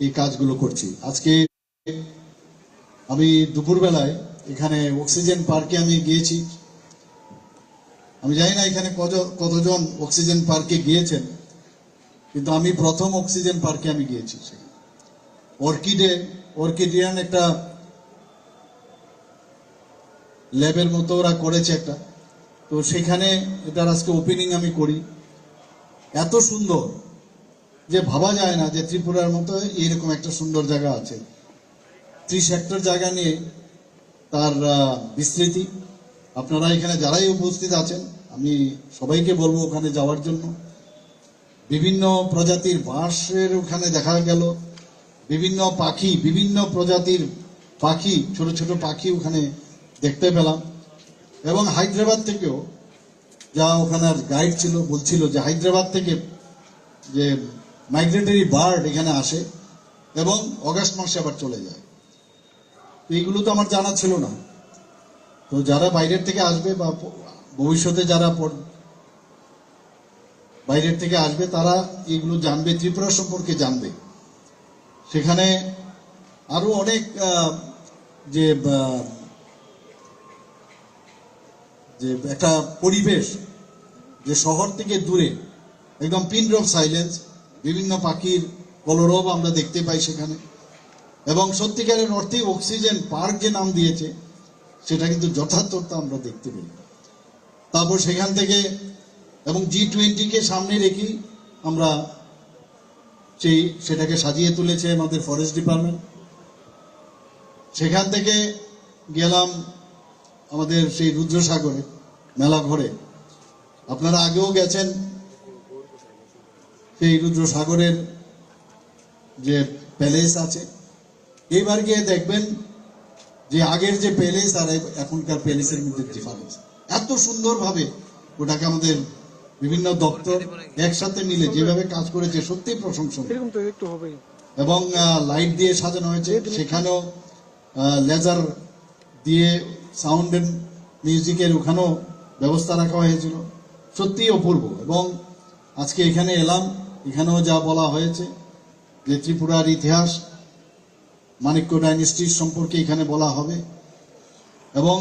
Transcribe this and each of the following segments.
এই কাজগুলো করছি। আজকে আমি দুপুরবেলায় এখানে অক্সিজেন পার্কে আমি গিয়েছি। আমি জানি না এখানে কতজন অক্সিজেন পার্কে গিয়েছেন, কিন্তু আমি প্রথম অক্সিজেন পার্কে আমি গিয়েছি। অর্কিডিয়ান একটা ল্যাবের মতো ওরা করেছে একটা, তো সেখানে এটার আজকে ওপেনিং আমি করি। এত সুন্দর যে ভাবা যায় না যে ত্রিপুরার মতো এরকম একটা সুন্দর জায়গা আছে। 30 হেক্টর জায়গা নিয়ে তার বিস্তৃতি। আপনারা এখানে যারাই উপস্থিত আছেন আমি সবাইকে বলবো ওখানে যাওয়ার জন্য। বিভিন্ন প্রজাতির বাঁশের ওখানে দেখা গেল, বিভিন্ন পাখি, বিভিন্ন প্রজাতির পাখি, ছোট ছোট পাখি ওখানে দেখতে পেলাম। এবং হায়দ্রাবাদ থেকেও যা ওখানে গাইড ছিল বলছিল যে হায়দ্রাবাদ থেকে যে মাইগ্রেটরি বার্ড এখানে আসে এবং অগাস্ট মাসে আবার চলে যায়। এইগুলো তো আমার জানা ছিল না। তো যারা বাইরের থেকে আসবে বা ভবিষ্যতে যারা বাইরের থেকে আসবে তারা এগুলো জানবে, ত্রিপুরা সম্পর্কে জানবে। সেখানে আরো অনেক যে একটা পরিবেশ, যে শহর থেকে দূরে একদম পিন ড্রপ সাইলেন্স, বিভিন্ন পাখির কলরব আমরা দেখতে পাই সেখানে। এবং সত্যিকারের অর্থে অক্সিজেন পার্ক যে নাম দিয়েছে সেটা কিন্তু যথার্থতা আমরা দেখতে পাই। তারপর সেখান থেকে এবং G20-কে সামনে রেখেই আমরা সেটাকে সাজিয়ে তুলেছে আমাদের ফরেস্ট ডিপার্টমেন্ট। সেখান থেকে গেলাম আমাদের সেই রুদ্রসাগরে মেলা ঘরে। আপনারা আগেও গেছেন সেই রুদ্রসাগরের যে প্যালেস আছে। এইবার গিয়ে দেখবেন যে আগের যে প্যালেস আর এখনকার প্যালেসের মধ্যে ডিফারেন্স। এত সুন্দরভাবে ওটাকে আমাদের বিভিন্ন দপ্তর একসাথে মিলে যেভাবে কাজ করেছে সত্যি প্রশংসনীয়। এবং লাইট দিয়ে সাজানো হয়েছে, সেখানেও লেজার দিয়ে সাউন্ড এন্ড মিউজিকের ওখানেও ব্যবস্থা রাখা হয়েছিল। সত্যি অপূর্ব। এবং আজকে এখানে এলাম, এখানেও যা বলা হয়েছে যে ত্রিপুরার ইতিহাস, মানিক্য ডাইনেস্টির সম্পর্কে এখানে বলা হবে। এবং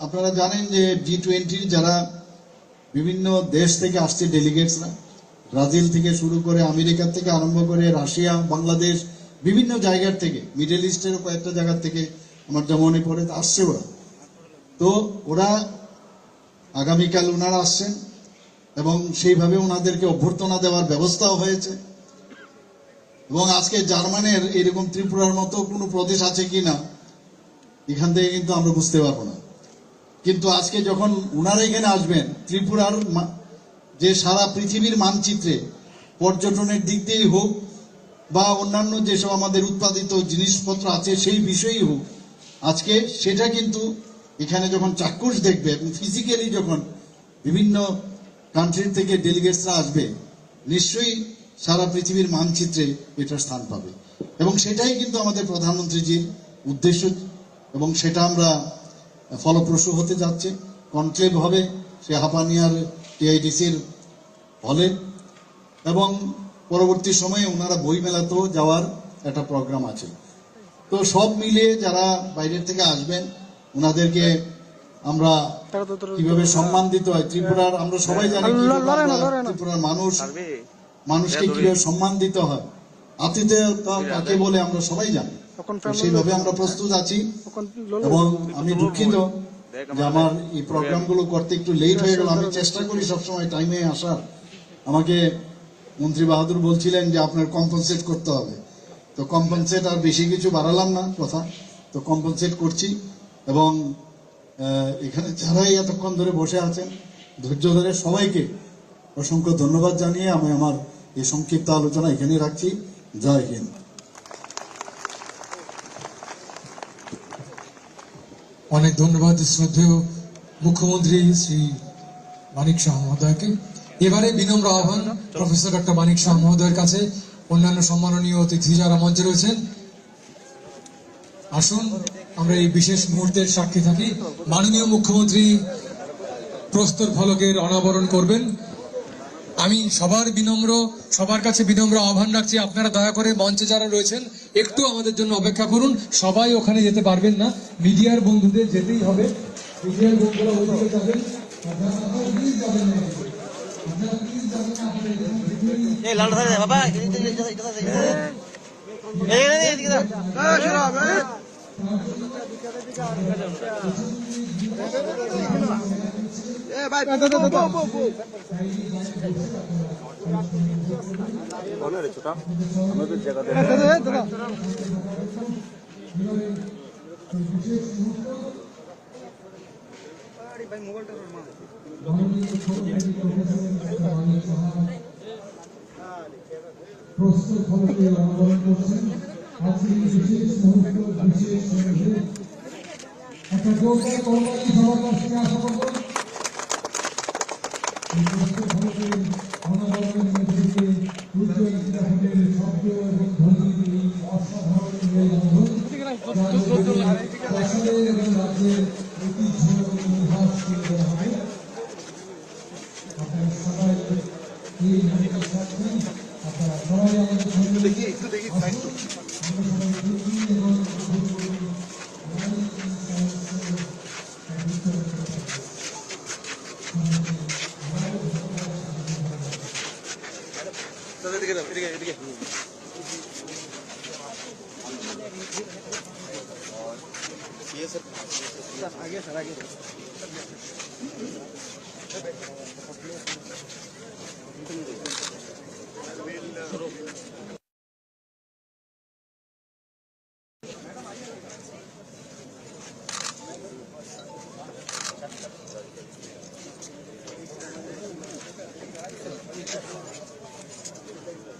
আপনারা জানেন যে G20 যারা বিভিন্ন দেশ থেকে আসছে ডেলিগেটসরা, ব্রাজিল থেকে শুরু করে আমেরিকা থেকে আরম্ভ করে রাশিয়া, বাংলাদেশ, বিভিন্ন জায়গার থেকে, মিডল ইস্টের কয়েকটা জায়গার থেকে আমার যা মনে পড়ে আসছে ওরা। তো ওরা আগামীকাল ওনারা আসছেন এবং সেইভাবে ওনাদেরকে অভ্যর্থনা দেওয়ার ব্যবস্থাও হয়েছে। এবং আজকে জার্মানের এরকম ত্রিপুরার মতো কোনো প্রদেশ আছে কিনা এখান থেকে কিন্তু আমরা বুঝতে পারবো না। কিন্তু আজকে যখন ওনারা এখানে আসবেন, ত্রিপুরার যে সারা পৃথিবীর মানচিত্রে পর্যটনের দিক দিয়েই হোক বা অন্যান্য যেসব আমাদের উৎপাদিত জিনিসপত্র আছে সেই বিষয়েই হোক, আজকে সেটা কিন্তু এখানে যখন চাক্ষুষ দেখবে এবং ফিজিক্যালি যখন বিভিন্ন কান্ট্রি থেকে ডেলিগেটসরা আসবে, নিশ্চয়ই সারা পৃথিবীর মানচিত্রে এটার স্থান পাবে। এবং সেটাই কিন্তু আমাদের প্রধানমন্ত্রীজির উদ্দেশ্য এবং সেটা আমরা ফলপ্রসূ হতে যাচ্ছে। কনক্লেভ হবে সে হাপানিয়ার TIDC-র হলে এবং পরবর্তী সময়ে ওনারা বই মেলাতেও যাওয়ার একটা প্রোগ্রাম আছে। তো সব মিলিয়ে যারা বাইরের থেকে আসবেন ওনাদেরকে আমরা কিভাবে সম্মান দিতে হয়, ত্রিপুরার আমরা সবাই জানি ত্রিপুরার মানুষকে কিভাবে সম্মান দিতে হয়, আতিথেয়তা কাকে বলে আমরা সবাই জানি। সেইভাবে আমরা প্রস্তুত আছি। এবং আমি দুঃখিত যে আমার এই প্রোগ্রামগুলো করতে একটু লেট হয়ে গেল। আমি চেষ্টা করি সবসময় টাইমে আসার। আমাকে মন্ত্রী বাহাদুর বলছিলেন যে আপনার কম্পেনসেট করতে হবে, তো কম্পেনসেট আর বেশি কিছু বাড়ালাম না কথা, তো কম্পেনসেট করছি। এবং এখানে যারাই এতক্ষণ ধরে বসে আছেন ধৈর্য ধরে সবাইকে অসংখ্য ধন্যবাদ জানিয়ে আমি আমার এই সংক্ষিপ্ত আলোচনা এখানে রাখছি। জয় হিন্দ। অনেক ধন্যবাদ শ্রদ্ধেয় মুখ্যমন্ত্রী শ্রী মানিক শাহ মহোদয়কে। এবারে বিনম্র আহ্বান প্রফেসর ডক্টর মানিক শাহ মহোদয়ের কাছে অন্যান্য সম্মাননীয় অতিথি যারা মঞ্চে রয়েছেন, আসুন আমরা এই বিশেষ মুহূর্তের সাক্ষী থাকি। মাননীয় মুখ্যমন্ত্রী প্রস্তর ফলকের অনাবরণ করবেন। আমি সবার কাছে বিনম্র আহ্বান রাখছি, আপনারা দয়া করে মঞ্চে যারা রয়েছেন একটু আমাদের জন্য অপেক্ষা করুন। সবাই ওখানে যেতে পারবেন না, মিডিয়ার বন্ধুদের যেতেই হবে। মিডিয়ার বন্ধুরা ওইদিকে যাবেন, প্লিজ যাবেন না, প্লিজ যাবেন না। এই লাল ধরে বাবা প্রস্তুত ফলকে আহ্বান করছেন। আজকের বিশেষ মুহূর্ত, বিশেষ মুহূর্তে একটা জোরদার করবানি সবার কাছ থেকে আশা করব। এই প্রস্তুত ফলকে অনাবরণের মধ্যে উজ্জ্বল ক্রীড়াখণ্ডের শব্দ এবং ধ্বনির এই অসাধারণ মেলবন্ধন প্রাসাদের এবং রাজ্যের ঐতিহ্য এবং ইতিহাস তুলে ধরা হবে। আপনারা সবাই এই মঞ্চের সাথে আপনারা সবাই আমাদের সঙ্গে দেখি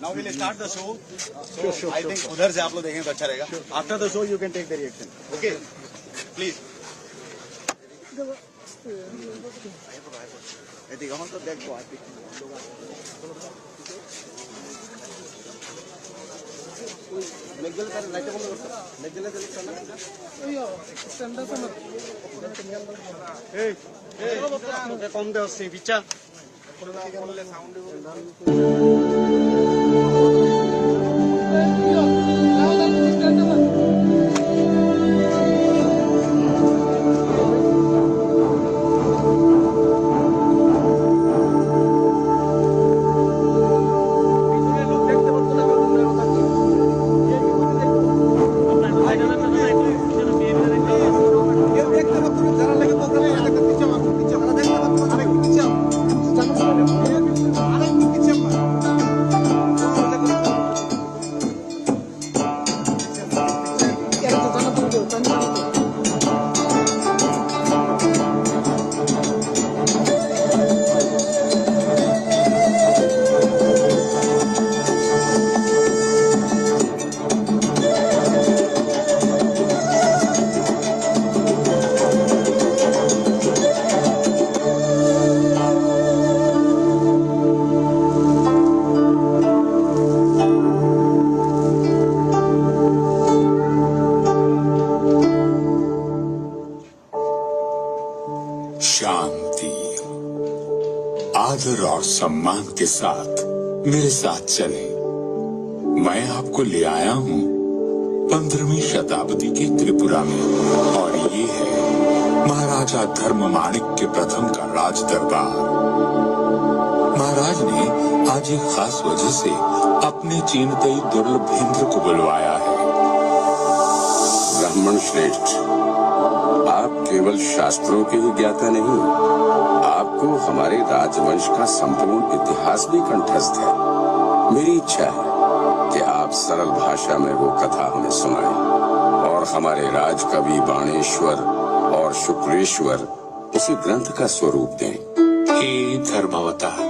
Now we'll start the show. So I think उधर से आप लोग देखें तो अच्छा रहेगा. After the show you can take the reaction. Okay, please. এদিকে আমার তো দেখবো আর লাইটটা বন্ধ করতে লেগ গেলে কম দেওয়া হচ্ছে পিচ্ছা शांति, आदर और सम्मान के साथ मेरे साथ चलें। मैं आपको ले आया हूँ 15वीं शताब्दी के त्रिपुरा में और ये है महाराजा धर्ममाणिक के प्रथम का राज दरबार। महाराज ने आज एक खास वजह से अपने चीनतई दुर्लभेंद्र को बुलवाया है। ब्राह्मण श्रेष्ठ, आप केवल शास्त्रों के ही ज्ञाता नहीं, आपको हमारे राजवंश का संपूर्ण इतिहास भी कंठस्थ है। मेरी इच्छा है कि आप सरल भाषा में वो कथा हमें सुनाएं और हमारे राजकवि बाणेश्वर और शुक्रेश्वर उसी ग्रंथ का स्वरूप दें। हे धर्मावतार,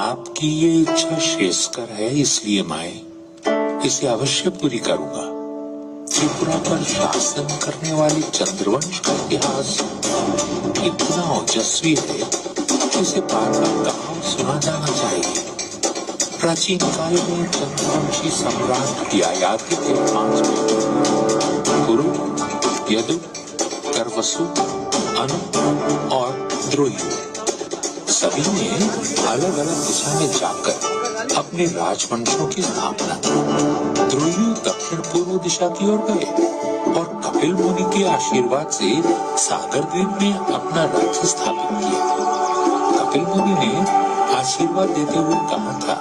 आपकी ये इच्छा श्रेयस्कर है, इसलिए मैं इसे अवश्य पूरी करूंगा। त्रिपुरा पर शासन करने वाली चंद्रवंश का इतिहास इतना ओजस्वी है कि इसे बार बार कहा सुना जाना चाहिए। प्राचीन काल में चंद्रवंशी सम्राट ययाति के 5 बेटे कुरु, यदु, करवसु, अनु और द्रोही। सभी ने अलग अलग दिशा में जाकर अपने राजवंशों की स्थापना की। ध्रुव दक्षिण पूर्व दिशा की ओर गए और कपिल मुनि के आशीर्वाद से सागर द्वीप में अपना राज्य स्थापित किया। कपिल मुनि ने आशीर्वाद देते हुए कहा था,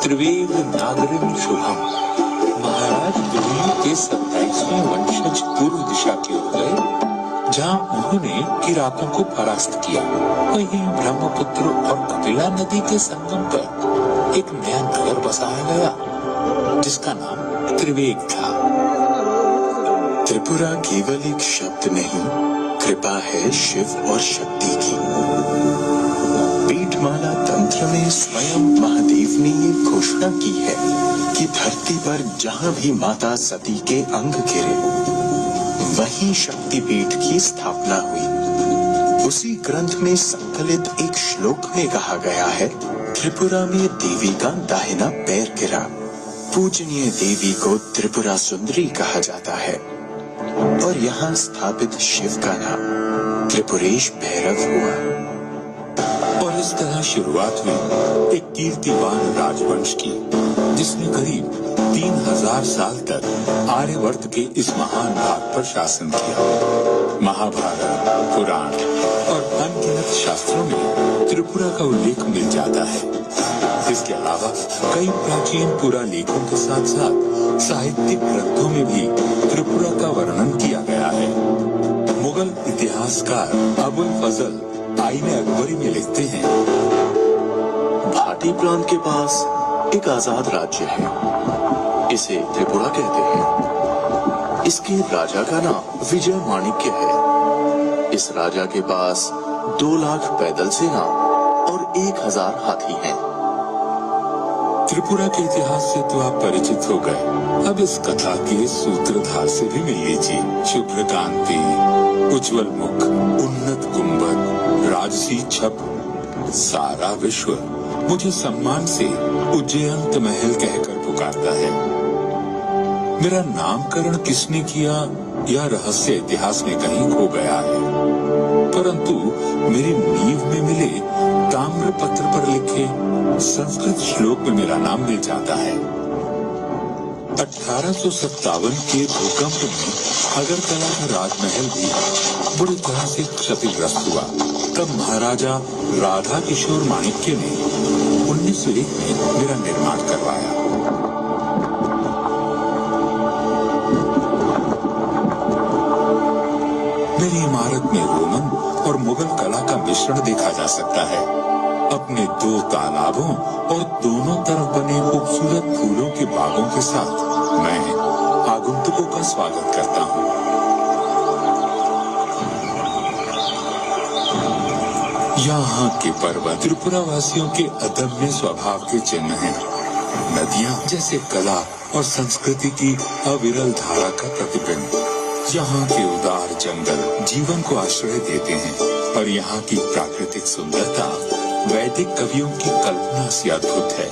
त्रिवेद नागरिम शुभम। महाराज ध्रुव के 27वें वंशज पूर्व दिशा की ओर गए, जहाँ उन्होंने किरातों को परास्त किया। वहीं ब्रह्मपुत्र और कपिला नदी के संगम पर एक नया नगर बसाया गया, जिसका नाम त्रिवेग था। त्रिपुरा केवल एक शब्द नहीं, कृपा है शिव और शक्ति की। पीठमाला तंत्र में स्वयं महादेव ने ये घोषणा की है कि धरती पर जहाँ भी माता सती के अंग गिरे, वहीं शक्तिपीठ की स्थापना हुई। उसी ग्रंथ में संकलित एक श्लोक में कहा गया है, त्रिपुरा में देवी का दाहिना पैर गिरा। पूजनीय देवी को त्रिपुरा सुंदरी कहा जाता है और यहाँ स्थापित शिव का नाम त्रिपुरेश भैरव हुआ। और इस तरह शुरुआत हुई एक कीर्तिवान राजवंश की, जिसने करीब 3000 साल तक आर्यवर्त के इस महान भाग पर शासन किया। महाभारत, पुराण और अनगिनत शास्त्रों में त्रिपुरा का उल्लेख मिल जाता है। इसके अलावा कई प्राचीन पुरालेखों के साथ साथ साहित्यिक ग्रंथों में भी त्रिपुरा का वर्णन किया गया है। मुगल इतिहासकार अबुल फजल आईने अकबरी में लिखते हैं, भाटी प्रांत के पास एक आजाद राज्य है, इसे त्रिपुरा कहते हैं। इसके राजा का नाम विजय माणिक्य है। इस राजा के पास 2 लाख पैदल सेना और 1000 हाथी हैं। त्रिपुरा के इतिहास से तो आप परिचित हो गए। अब इस कथा के सूत्रधार से भी मिल लीजिए। शुभ्र कांति, उज्जवल मुख, उन्नत गुंबद, राजसी छप, सारा विश्व मुझे सम्मान से उज्जयंत महल कहकर पुकारता है। मेरा नामकरण किसने किया, यह रहस्य इतिहास में कहीं खो गया है, परंतु मेरी नींव में मिले ताम्र पत्र पर लिखे संस्कृत श्लोक में मेरा नाम मिल जाता है। 1857 के भूकंप में अगरतला का राजमहल भी बुरी तरह से क्षतिग्रस्त हुआ। तब महाराजा राधा किशोर माणिक्य ने 1901 में मेरा निर्माण करवाया। मेरी इमारत में रोमन और मुगल कला का मिश्रण देखा जा सकता है। अपने 2 तालाबों और दोनों तरफ बने खूबसूरत फूलों के बागों के साथ मैं आगंतुकों का स्वागत करता हूँ। यहाँ के पर्वत त्रिपुरा वासियों के अदम्य स्वभाव के चिन्ह हैं। नदियाँ जैसे कला और संस्कृति की अविरल धारा का प्रतिबिंब। यहाँ के उदार जंगल जीवन को आश्रय देते हैं और यहाँ की प्राकृतिक सुंदरता वैदिक कवियों की कल्पना से अद्भुत है।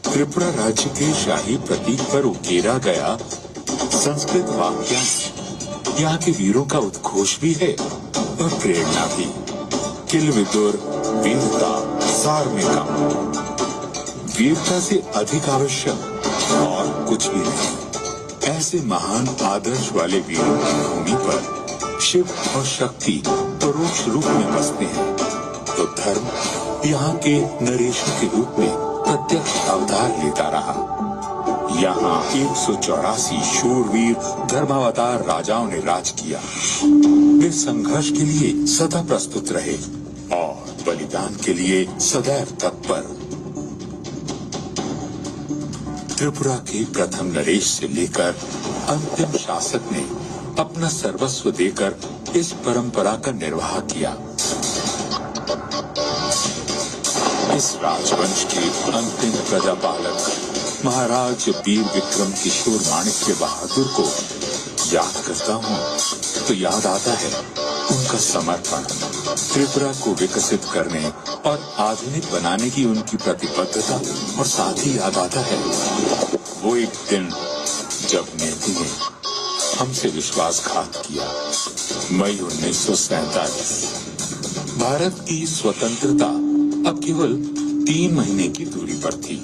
त्रिपुरा राज्य के शाही प्रतीक पर उकेरा गया संस्कृत वाक्यांश यहाँ के वीरों का उद्घोष भी है और प्रेरणा भी। किल विदुर वीरता सार में कम, वीरता से अधिक आवश्यक और कुछ भी नहीं। ऐसे महान आदर्श वाले वीरों की भूमि पर शिव और शक्ति परोक्ष रूप में बसते हैं, तो धर्म यहाँ के नरेशों के रूप में प्रत्यक्ष अवतार लेता रहा। यहाँ 184 शूरवीर धर्मावतार राजाओं ने राज किया। वे संघर्ष के लिए सदा प्रस्तुत रहे और बलिदान के लिए सदैव तत्पर। त्रिपुरा के प्रथम नरेश से लेकर अंतिम शासक ने अपना सर्वस्व देकर इस परंपरा का निर्वाह किया। इस राजवंश के अंतिम प्रजापालक महाराज वीर विक्रम किशोर माणिक्य बहादुर को याद करता हूँ तो याद आता है उनका समर्पण, त्रिपुरा को विकसित करने और आधुनिक बनाने की उनकी प्रतिबद्धता, और साथ ही याद आता है वो एक दिन जब नेती ने हमसे विश्वासघात किया। मई 1947। भारत की स्वतंत्रता अब केवल 3 महीने की दूरी पर थी।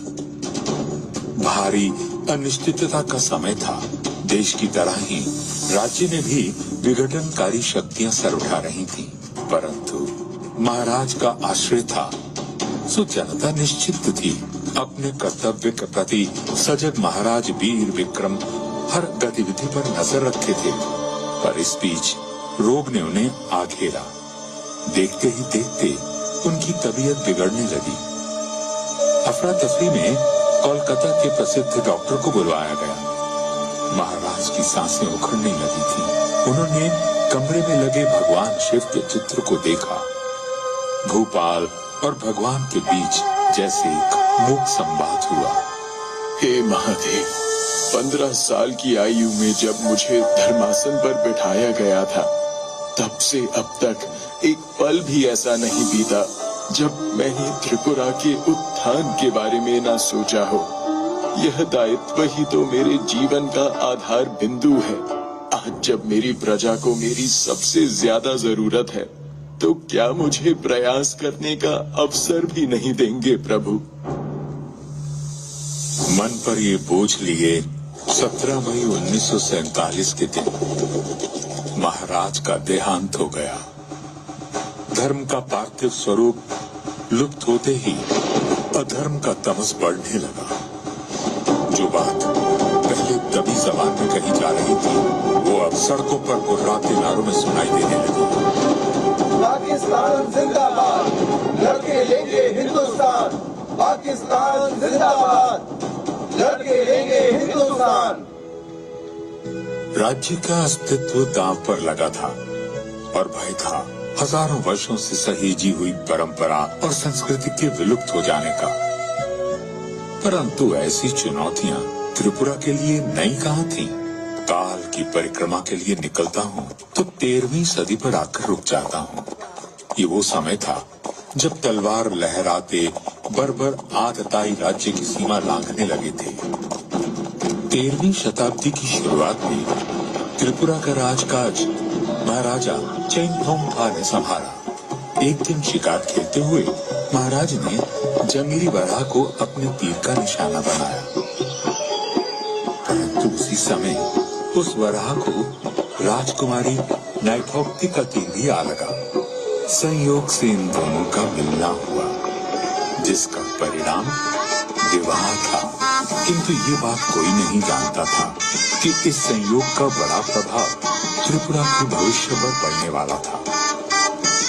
भारी अनिश्चितता का समय था। देश की तरह ही राज्य में भी विघटनकारी शक्तियां सर उठा रही थीं, परंतु महाराज का आश्रय था, सो जनता निश्चित थी। अपने कर्तव्य के प्रति सजग महाराज वीर विक्रम हर गतिविधि पर नजर रखे थे, पर इस बीच रोग ने उन्हें आ घेरा। देखते ही देखते उनकी तबीयत बिगड़ने लगी। अफरा तफरी में कोलकाता के प्रसिद्ध डॉक्टर को बुलवाया गया। महाराज की सांसें उखड़ने लगी थी। उन्होंने कमरे में लगे भगवान शिव के चित्र को देखा। भूपाल और भगवान के बीच जैसे एक मूक संवाद हुआ। हे महादेव, 15 साल की आयु में जब मुझे धर्मासन पर बिठाया गया था, तब से अब तक एक पल भी ऐसा नहीं बीता जब मैंने त्रिपुरा के उत्थान के बारे में ना सोचा हो। यह दायित्व ही तो मेरे जीवन का आधार बिंदु है। आज जब मेरी प्रजा को मेरी सबसे ज्यादा जरूरत है, तो क्या मुझे प्रयास करने का अवसर भी नहीं देंगे प्रभु? मन पर ये बोझ लिए 17 मई 1947 के दिन महाराज का देहांत हो गया। धर्म का पार्थिव स्वरूप लुप्त होते ही अधर्म का तमस बढ़ने लगा। जो बात पहले दबी जबान में कही जा रही थी, वो अब सड़कों पर गुर्राते नारों में सुनाई देने लगी। पाकिस्तान जिंदाबाद, लड़के लेंगे हिंदुस्तान। पाकिस्तान जिंदाबाद, लड़के लेंगे हिंदुस्तान। राज्य का अस्तित्व दांव पर लगा था और भय था हजारों वर्षों से सहेजी हुई परंपरा और संस्कृति के विलुप्त हो जाने का। परंतु ऐसी चुनौतियां त्रिपुरा के लिए नई कहाँ थीं? काल की परिक्रमा के लिए निकलता हूँ तो 13वीं सदी पर आकर रुक जाता हूँ। ये वो समय था जब तलवार लहराते बर्बर आतताई राज्य की सीमा लांघने लगे थे। 13वीं शताब्दी की शुरुआत में त्रिपुरा का राजकाज महाराजा चेंगथोंगफा ने संभाला। एक दिन शिकार खेलते हुए महाराज ने जंगली वराह को अपने तीर का निशाना बनाया, परंतु उसी समय उस वराह को राजकुमारी नाइथोक्ति का तीर भी आ लगा। संयोग से इन दोनों का मिलना हुआ, जिसका परिणाम विवाह था। किंतु ये बात कोई नहीं जानता था कि इस संयोग का बड़ा प्रभाव त्रिपुरा के भविष्य पर पड़ने वाला था।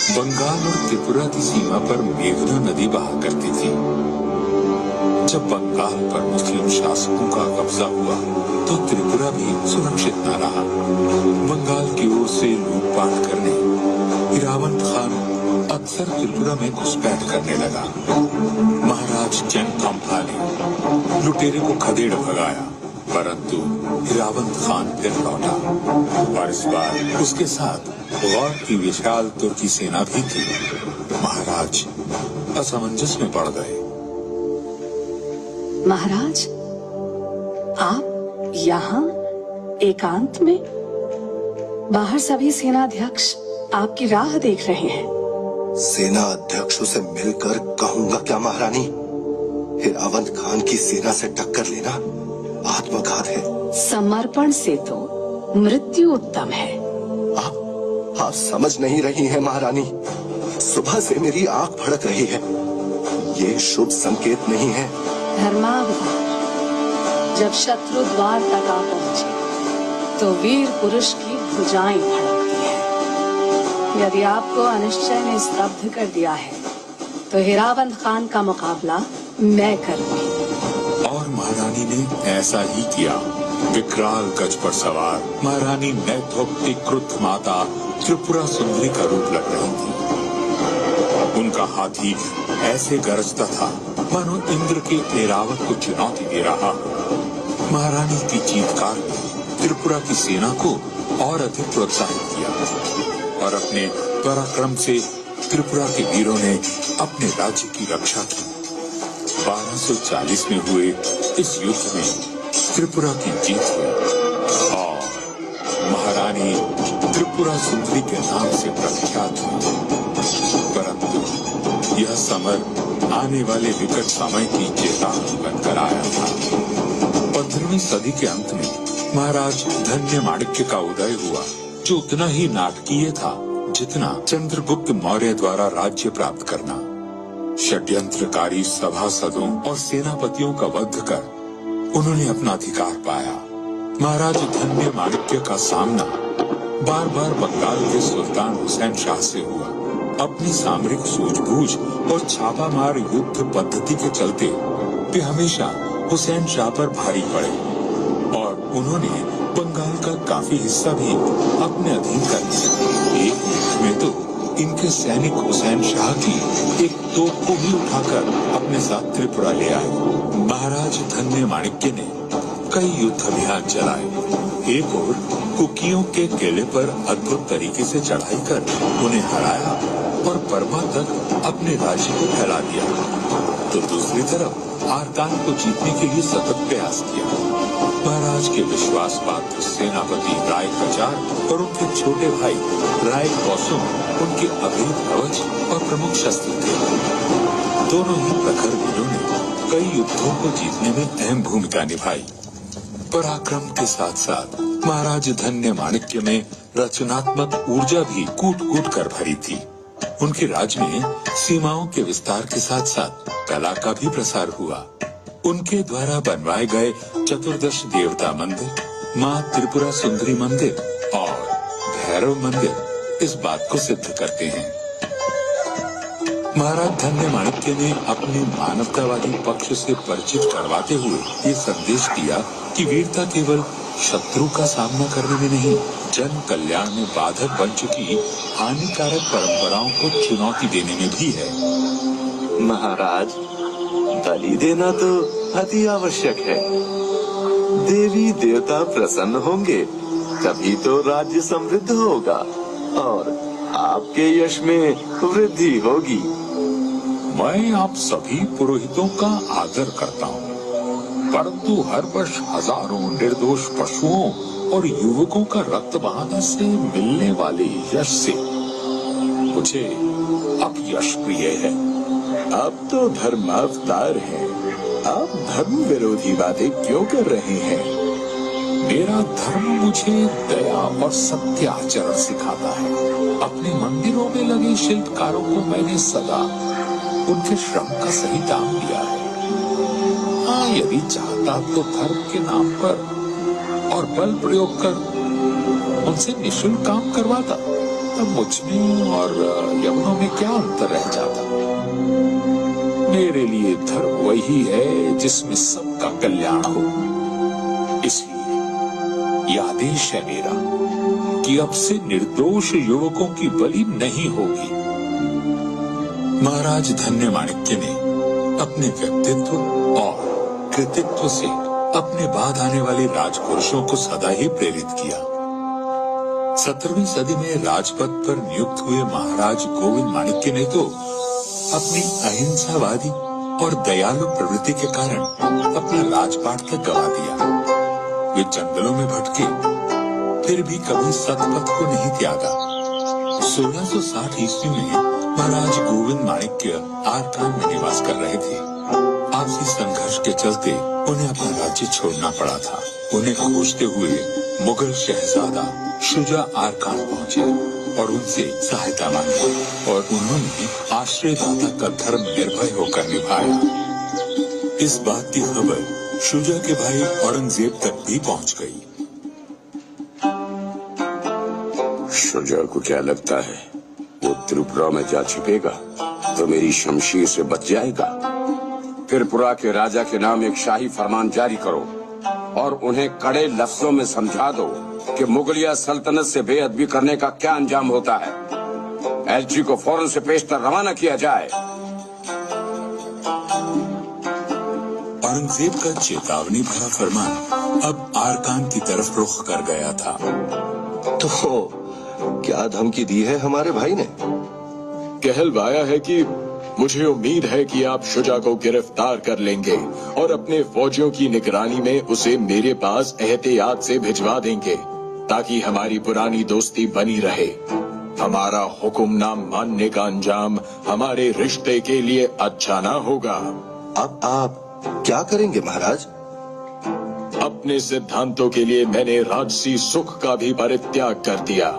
बंगाल और त्रिपुरा की सीमा पर मेघना नदी बहा करती थी। जब बंगाल पर मुस्लिम शासकों का कब्जा हुआ तो त्रिपुरा भी सुरक्षित न रहा। बंगाल की ओर से लूटपाट करने इरावंत खान अक्सर त्रिपुरा में घुसपैठ करने लगा। महाराज चेंगथोंगफा ने लुटेरे को खदेड़ भगाया, परंतु इरावंत खान फिर लौटा और इस बार उसके साथ गौर की विशाल तुर्की सेना भी थी। महाराज असमंजस में पड़ गए। महाराज, आप यहाँ एकांत में? बाहर सभी सेनाध्यक्ष आपकी राह देख रहे हैं। सेना अध्यक्षों से मिलकर कहूंगा क्या महारानी? हिरावंत खान की सेना से टक्कर लेना आत्मघात है। समर्पण से तो मृत्यु उत्तम है। आप समझ नहीं रही हैं महारानी। सुबह से मेरी आंख फड़क रही है। ये शुभ संकेत नहीं है। धर्मावतार जब शत्रु द्वार तक आ पहुंचे तो वीर पुरुष की भुजाएं फड़कती है। यदि आपको अनिश्चय ने स्तब्ध कर दिया है तो हिरावंत खान का मुकाबला मैं करूंगी। और महारानी ने ऐसा ही किया। विकराल गज पर सवार महारानी नैथोक्ति क्रुद्ध माता त्रिपुरा सुंदरी का रूप लग रही थी। उनका हाथी ऐसे गरजता था मानो इंद्र के ऐरावत को चुनौती दे रहा हो। महारानी की चीत्कार ने त्रिपुरा की सेना को और अधिक प्रोत्साहित किया और अपने पराक्रम से त्रिपुरा के वीरों ने अपने राज्य की रक्षा की। 1240 में हुए इस युद्ध में त्रिपुरा की जीत हुई और महारानी त्रिपुरा सुंदरी के नाम से प्रख्यात हुई। परंतु यह समर आने वाले विकट समय की चेतावनी बनकर आया था। 15वीं सदी के अंत में महाराज धन्य माणिक्य का उदय हुआ, जो उतना ही नाटकीय था जितना चंद्रगुप्त मौर्य द्वारा राज्य प्राप्त करना। षड्यंत्रकारी सभासदों और सेनापतियों का वध कर उन्होंने अपना अधिकार पाया। महाराज धन्य माणिक्य का सामना बार बार बंगाल के सुल्तान हुसैन शाह से हुआ। अपनी सामरिक सूझबूझ और छापामार युद्ध पद्धति के चलते वे हमेशा हुसैन शाह पर भारी पड़े और उन्होंने बंगाल का काफी हिस्सा भी अपने अधीन कर लिया। एक युद्ध में तो इनके सैनिक हुसैन शाह की एक तोप को भी उठाकर अपने साथ त्रिपुरा ले आए। महाराज धन्य माणिक्य ने कई युद्ध अभियान चलाए। एक और कुकियों के किले पर अद्भुत तरीके से चढ़ाई कर उन्हें हराया और बर्मा तक अपने राज्य को फैला दिया, तो दूसरी तरफ आरकान को जीतने के लिए सतत प्रयास किया। महाराज के विश्वास पात्र सेनापति राय प्रचार और उनके छोटे भाई राय कौसुम उनके अभेद कवच और प्रमुख शस्त्र थे। दोनों ही प्रखर वीरों ने कई युद्धों को जीतने में अहम भूमिका निभाई। पराक्रम के साथ साथ महाराज धन्य माणिक्य में रचनात्मक ऊर्जा भी कूट कूट कर भरी थी। उनके राज्य में सीमाओं के विस्तार के साथ साथ कला का भी प्रसार हुआ। उनके द्वारा बनवाए गए 14 देवता मंदिर, माँ त्रिपुरा सुंदरी मंदिर और भैरव मंदिर इस बात को सिद्ध करते हैं। महाराज धन्य माणिक्य ने अपने मानवतावादी पक्ष से परिचित करवाते हुए ये संदेश दिया कि वीरता केवल शत्रु का सामना करने में नहीं, जन कल्याण में बाधक बन चुकी हानिकारक परंपराओं को चुनौती देने में भी है। महाराज, बलि देना तो अति आवश्यक है। देवी देवता प्रसन्न होंगे तभी तो राज्य समृद्ध होगा और आपके यश में वृद्धि होगी। मैं आप सभी पुरोहितों का आदर करता हूँ, परंतु हर वर्ष हजारों निर्दोष पशुओं और युवकों का रक्त बहाने से मिलने वाले यश से मुझे अब यश प्रिय है। आप तो धर्मावतार हैं, आप धर्म विरोधी बातें क्यों कर रहे हैं? मेरा धर्म मुझे दया और सत्य आचरण सिखाता है। अपने मंदिरों में लगे शिल्पकारों को मैंने सदा उनके श्रम का सही दाम दिया है। हाँ, यदि चाहता तो धर्म के नाम पर और बल प्रयोग कर उनसे निःशुल्क काम करवाता, तब मुझ में और यवनों में क्या अंतर रह जाता। मेरे लिए धर्म वही है जिसमें सबका कल्याण हो। इसलिए यह आदेश है मेरा कि अब से निर्दोष युवकों की बलि नहीं होगी। महाराज धन्य माणिक्य ने अपने व्यक्तित्व और कृतित्व से अपने बाद आने वाले राजपुरुषों को सदा ही प्रेरित किया। 17वीं सदी में राजपद पर नियुक्त हुए महाराज गोविंद माणिक्य ने तो अपनी अहिंसावादी और दयालु प्रवृत्ति के कारण अपना राजपाट तक गवा दिया। वे जंगलों में भटके, फिर भी कभी सतपथ को नहीं त्यागा। 1660 ईस्वी में महाराज गोविंद माणिक्य आरकान में निवास कर रहे थे। आपसी संघर्ष के चलते उन्हें अपना राज्य छोड़ना पड़ा था। उन्हें खोजते हुए मुगल शहजादा शुजा आरकान पहुंचे और उनसे सहायता मांगी और उन्होंने आश्रयदाता का धर्म निर्भय होकर निभाया। इस बात की खबर शुजा के भाई औरंगजेब तक भी पहुंच गई। शुजा को क्या लगता है वो त्रिपुरा में जा छिपेगा तो मेरी शमशीर से बच जाएगा? त्रिपुरा के राजा के नाम एक शाही फरमान जारी करो और उन्हें कड़े लफ्जों में समझा दो कि मुगलिया सल्तनत से बेअदबी करने का क्या अंजाम होता है। एलची को फौरन से पेशतर रवाना किया जाए। औरंगजेब का चेतावनी भरा फरमान अब आरकान की तरफ रुख कर गया था। तो क्या धमकी दी है हमारे भाई ने? कहलवाया है कि मुझे उम्मीद है कि आप शुजा को गिरफ्तार कर लेंगे और अपने फौजियों की निगरानी में उसे मेरे पास एहतियात से भिजवा देंगे ताकि हमारी पुरानी दोस्ती बनी रहे। हमारा हुक्म ना मानने का अंजाम हमारे रिश्ते के लिए अच्छा ना होगा। अब आप क्या करेंगे महाराज? अपने सिद्धांतों के लिए मैंने राजसी सुख का भी परित्याग कर दिया।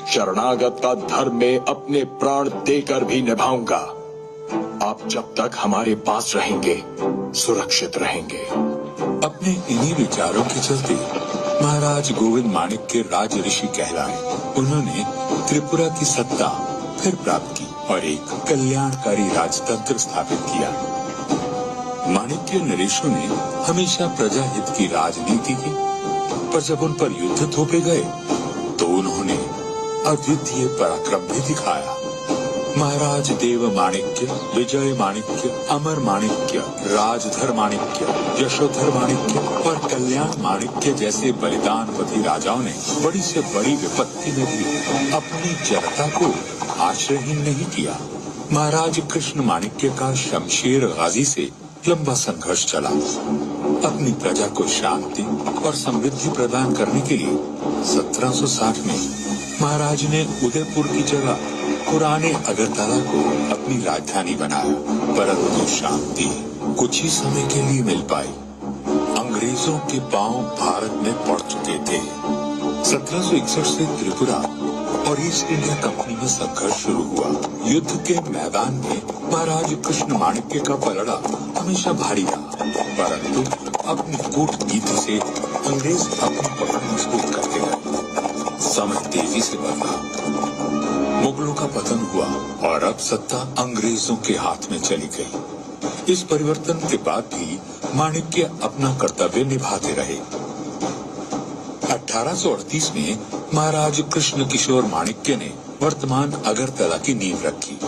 शरणागत का धर्म में अपने प्राण देकर भी निभाऊंगा। आप जब तक हमारे पास रहेंगे सुरक्षित रहेंगे। अपने इन्हीं विचारों के चलते महाराज गोविंद माणिक के राज ऋषि कहलाए। उन्होंने त्रिपुरा की सत्ता फिर प्राप्त की और एक कल्याणकारी राजतंत्र स्थापित किया। माणिक्य नरेशों ने हमेशा प्रजाहित की राजनीति की, पर जब उन पर युद्ध थोपे गए तो उन्होंने अद्वितीय पराक्रम भी दिखाया। महाराज देव माणिक्य, विजय माणिक्य, अमर माणिक्य, राजधर माणिक्य, यशोधर माणिक्य और कल्याण माणिक्य जैसे बलिदानवती राजाओं ने बड़ी से बड़ी विपत्ति में भी अपनी जनता को आश्रयहीन नहीं किया। महाराज कृष्ण माणिक्य का शमशेर गाजी से लंबा संघर्ष चला। अपनी प्रजा को शांति और समृद्धि प्रदान करने के लिए 1760 में महाराज ने उदयपुर की जगह पुराने अगरतला को अपनी राजधानी बनाया, परंतु शांति कुछ ही समय के लिए मिल पाई। अंग्रेजों के पांव भारत में पड़ चुके थे। 1761 से त्रिपुरा और ईस्ट इंडिया कंपनी में संघर्ष शुरू हुआ। युद्ध के मैदान में महाराज कृष्ण माणिक्य का पलड़ा हमेशा भारी रहा, परंतु अपनी कूटनीति से अंग्रेज अपनी पकड़ मजबूत करते गए। समय तेजी से बढ़ा, मुगलों का पतन हुआ और अब सत्ता अंग्रेजों के हाथ में चली गई। इस परिवर्तन के बाद भी माणिक्य अपना कर्तव्य निभाते रहे। 1838 में महाराज कृष्ण किशोर माणिक्य ने वर्तमान अगरतला की नींव रखी।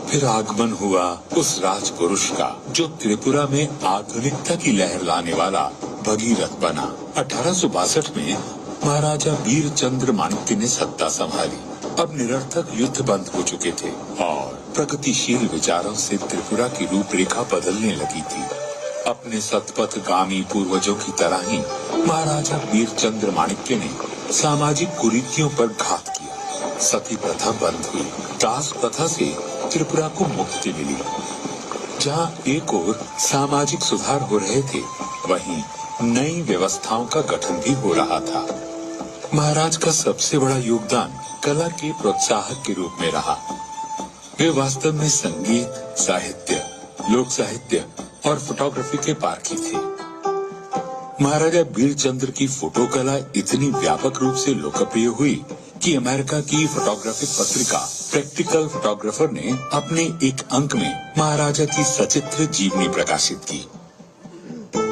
फिर आगमन हुआ उस राजपुरुष का जो त्रिपुरा में आधुनिकता की लहर लाने वाला भगीरथ बना। 1862 में महाराजा वीरचंद्र माणिक्य ने सत्ता संभाली। अब निरर्थक युद्ध बंद हो चुके थे और प्रगतिशील विचारों से त्रिपुरा की रूपरेखा बदलने लगी थी। अपने सतपथगामी पूर्वजों की तरह ही महाराजा वीरचंद्र माणिक्य ने सामाजिक कुरीतियों पर घात किया। सती प्रथा बंद हुई। दास प्रथा से त्रिपुरा को मुक्ति मिली। जहाँ एक ओर सामाजिक सुधार हो रहे थे, वहीं नई व्यवस्थाओं का गठन भी हो रहा था। महाराज का सबसे बड़ा योगदान कला के प्रोत्साहक के रूप में रहा। वे वास्तव में संगीत, साहित्य, लोक साहित्य और फोटोग्राफी के पारखी थे। महाराजा वीरचंद्र की फोटो कला इतनी व्यापक रूप से लोकप्रिय हुई कि अमेरिका की फोटोग्राफिक पत्रिका प्रैक्टिकल फोटोग्राफर ने अपने एक अंक में महाराजा की सचित्र जीवनी प्रकाशित की।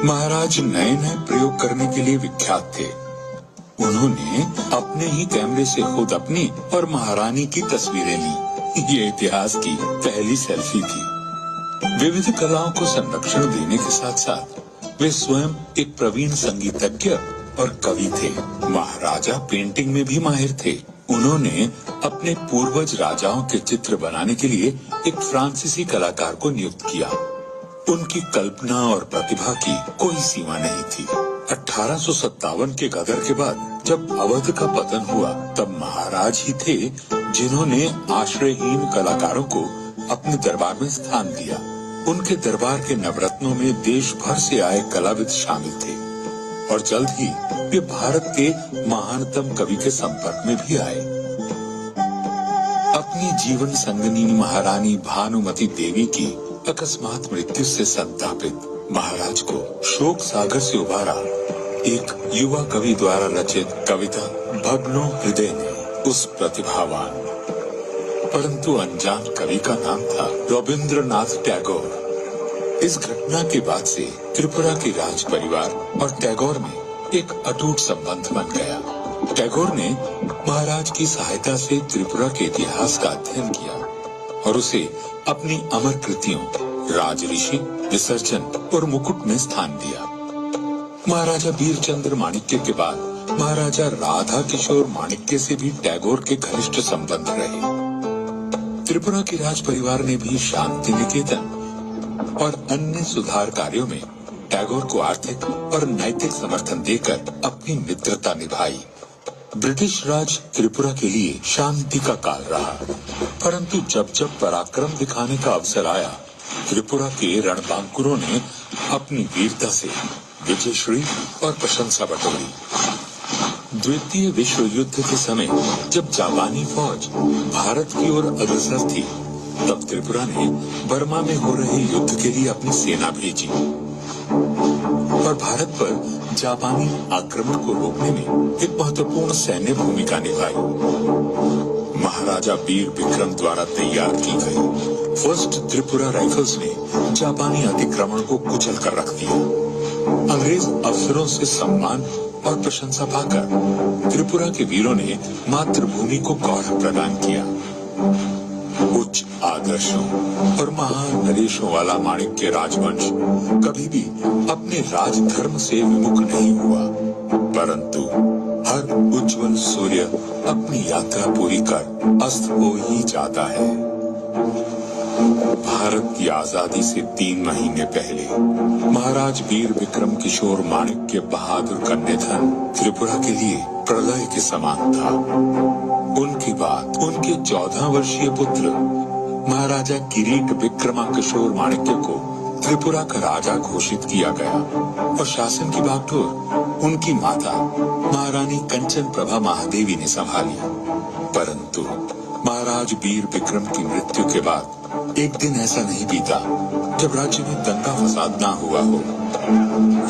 महाराज नए नए प्रयोग करने के लिए विख्यात थे। उन्होंने अपने ही कैमरे से खुद अपनी और महारानी की तस्वीरें ली। ये इतिहास की पहली सेल्फी थी। विविध कलाओं को संरक्षण देने के साथ साथ वे स्वयं एक प्रवीण संगीतज्ञ और कवि थे। महाराजा पेंटिंग में भी माहिर थे। उन्होंने अपने पूर्वज राजाओं के चित्र बनाने के लिए एक फ्रांसीसी कलाकार को नियुक्त किया। उनकी कल्पना और प्रतिभा की कोई सीमा नहीं थी। 1857 के गदर के बाद जब अवध का पतन हुआ, तब महाराज ही थे जिन्होंने आश्रयहीन कलाकारों को अपने दरबार में स्थान दिया। उनके दरबार के नवरत्नों में देश भर से आए कलाविद शामिल थे और जल्द ही वे भारत के महानतम कवि के संपर्क में भी आए। अपनी जीवन संगनी महारानी भानुमती देवी की अकस्मात मृत्यु से संतापित महाराज को शोक सागर से उबारा एक युवा कवि द्वारा रचित कविता भग्नो हृदय ने उस प्रतिभावान परंतु अनजान कवि का नाम था रविंद्रनाथ टैगोर। इस घटना के बाद से त्रिपुरा के राज परिवार और टैगोर में एक अटूट संबंध बन गया। टैगोर ने महाराज की सहायता से त्रिपुरा के इतिहास का अध्ययन किया और उसे अपनी अमर कृतियों राज ऋषि, विसर्जन और मुकुट में स्थान दिया। महाराजा बीरचंद्र माणिक्य के बाद महाराजा राधा किशोर माणिक्य से भी टैगोर के घनिष्ठ संबंध रहे। त्रिपुरा के राज परिवार ने भी शांति निकेतन और अन्य सुधार कार्यों में टैगोर को आर्थिक और नैतिक समर्थन देकर अपनी मित्रता निभाई। ब्रिटिश राज त्रिपुरा के लिए शांति का काल रहा, परंतु जब जब पराक्रम दिखाने का अवसर आया, त्रिपुरा के रणबांकुरों ने अपनी वीरता से विजयश्री और प्रशंसा बटोरी। द्वितीय विश्व युद्ध के समय जब जापानी फौज भारत की ओर अग्रसर थी, तब त्रिपुरा ने बर्मा में हो रहे युद्ध के लिए अपनी सेना भेजी और भारत पर जापानी आक्रमण को रोकने में एक महत्वपूर्ण सैन्य भूमिका निभाई। महाराजा वीर विक्रम द्वारा तैयार की गई फर्स्ट त्रिपुरा राइफल्स ने जापानी अतिक्रमण को कुचल कर रख दिया। अंग्रेज अफसरों से सम्मान और प्रशंसा पाकर त्रिपुरा के वीरों ने मातृभूमि को गौरव प्रदान किया। उच्च आदर्शों और महान नरेशों वाला माणिक्य राजवंश कभी भी अपने राजधर्म से विमुख नहीं हुआ, परंतु हर उज्जवल सूर्य अपनी यात्रा पूरी कर अस्त हो ही जाता है। भारत की आजादी से 3 महीने पहले महाराज वीर विक्रम किशोर माणिक्य बहादुर का निधन त्रिपुरा के लिए प्रलय के समान था। उनके बाद उनके 14 वर्षीय पुत्र महाराजा किरीट विक्रमा किशोर माणिक्य को त्रिपुरा का राजा घोषित किया गया और शासन की बागडोर उनकी माता महारानी कंचन प्रभा महादेवी ने संभाली। परंतु महाराज वीर विक्रम की मृत्यु के बाद एक दिन ऐसा नहीं बीता जब राज्य में दंगा फसाद ना हुआ हो।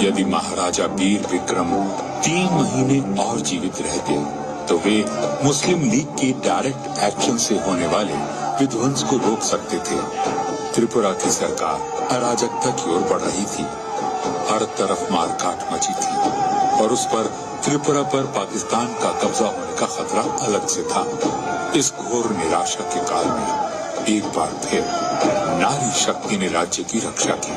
यदि महाराजा वीर विक्रम 3 महीने और जीवित रहते तो वे मुस्लिम लीग के डायरेक्ट एक्शन से होने वाले विध्वंस को रोक सकते थे। त्रिपुरा की सरकार अराजकता की ओर बढ़ रही थी, हर तरफ मारकाट मची थी और उस पर त्रिपुरा पर पाकिस्तान का कब्जा होने का खतरा अलग से था। इस घोर निराशा के काल में एक बार फिर नारी शक्ति ने राज्य की रक्षा की।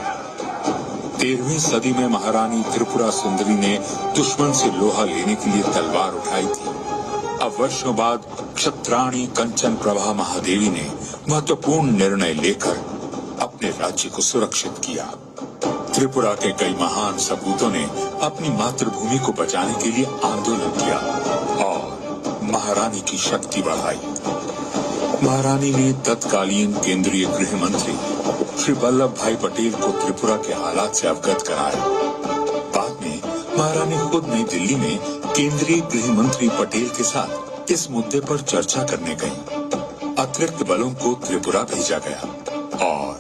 13वीं सदी में महारानी त्रिपुरा सुंदरी ने दुश्मन से लोहा लेने के लिए तलवार उठाई थी। अब वर्षों बाद क्षत्राणी कंचन प्रभा महादेवी ने महत्वपूर्ण निर्णय लेकर अपने राज्य को सुरक्षित किया। त्रिपुरा के कई महान सपूतों ने अपनी मातृभूमि को बचाने के लिए आंदोलन किया और महारानी की शक्ति बढ़ाई। महारानी ने तत्कालीन केंद्रीय गृह मंत्री श्री वल्लभ भाई पटेल को त्रिपुरा के हालात से अवगत कराया। बाद में महारानी खुद नई दिल्ली में केंद्रीय गृह मंत्री पटेल के साथ इस मुद्दे पर चर्चा करने गयी। अतिरिक्त बलों को त्रिपुरा भेजा गया और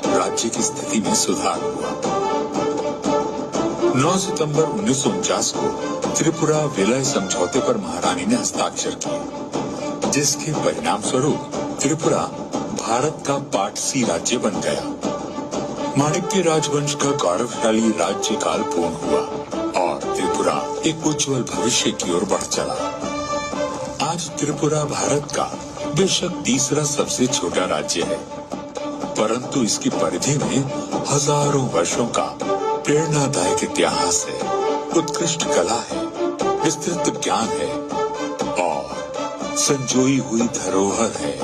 राज्य की स्थिति में सुधार हुआ। 9 सितंबर 1949 को त्रिपुरा विलय समझौते पर महारानी ने हस्ताक्षर किए, जिसके परिणाम स्वरूप त्रिपुरा भारत का पार्ट सी राज्य बन गया। माणिक्य राजवंश का गौरवशाली राज्य काल पूर्ण हुआ और त्रिपुरा एक उज्जवल भविष्य की ओर बढ़ चला। आज त्रिपुरा भारत का बेशक तीसरा सबसे छोटा राज्य है, परंतु इसकी परिधि में हजारों वर्षों का प्रेरणादायक इतिहास है, उत्कृष्ट कला है, विस्तृत ज्ञान है और संजोई हुई धरोहर है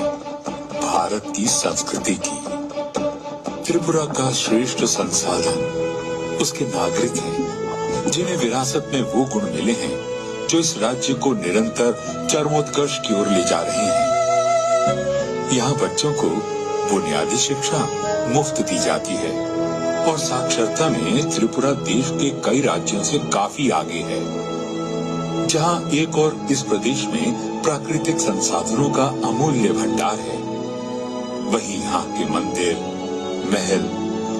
भारत की संस्कृति की। त्रिपुरा का श्रेष्ठ संसाधन उसके नागरिक हैं, जिन्हें विरासत में वो गुण मिले हैं जो इस राज्य को निरंतर चरमोत्कर्ष की ओर ले जा रहे हैं। यहाँ बच्चों को बुनियादी शिक्षा मुफ्त दी जाती है और साक्षरता में त्रिपुरा देश के कई राज्यों से काफी आगे है। जहाँ एक और इस प्रदेश में प्राकृतिक संसाधनों का अमूल्य भंडार है, वहीं यहाँ के मंदिर, महल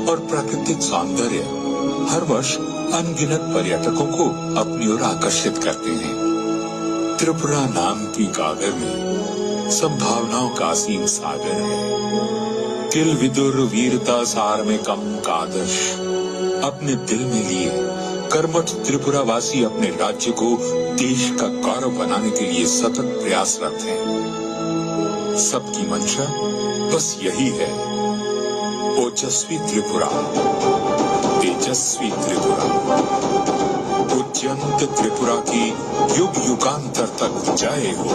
और प्राकृतिक सौंदर्य हर वर्ष अनगिनत पर्यटकों को अपनी ओर आकर्षित करते हैं। त्रिपुरा नाम की गागर में संभावनाओं का असीम सागर है। किल विदुर वीरता सार में कम का आदर्श अपने दिल में लिए कर्मठ त्रिपुरावासी अपने राज्य को देश का गौरव बनाने के लिए सतत प्रयासरत हैं। सबकी मंशा बस यही है, ओजस्वी त्रिपुरा, तेजस्वी त्रिपुरा, उज्जयंत त्रिपुरा की युग युगांतर तक जय हो।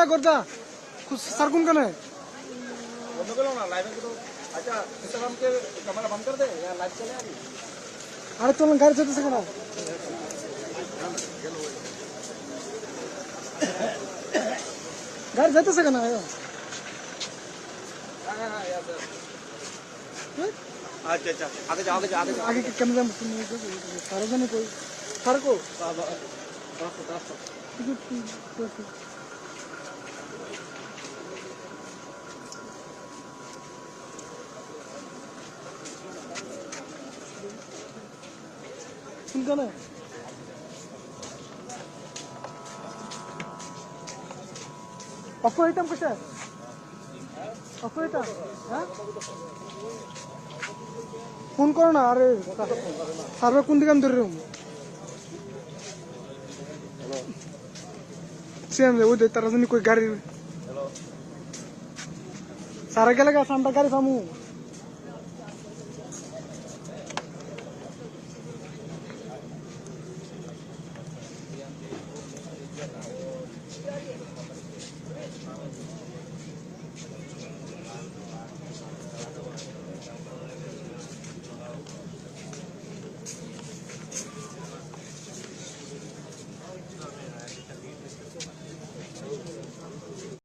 गोरदा कुछ सरकुन का नहीं बंद करो ना लाइव में। अच्छा इंस्टाग्राम के कैमरा बंद कर दे या लाइव चले अभी। अरे चलो गाड़ी चलते सके ना गाड़ी जाते सके ना अच्छा आगे जाओ आगे के कैमरा सारा जने कोई सर को सुनता ना पप्पू आइटम कशा आहे पप्पू आइटम फोन करो ना अरे सर्वे कोणती काम धरू सेम रे उद्या तर अजून कोई गाडी सारा गेला का सांगता गाडी सामू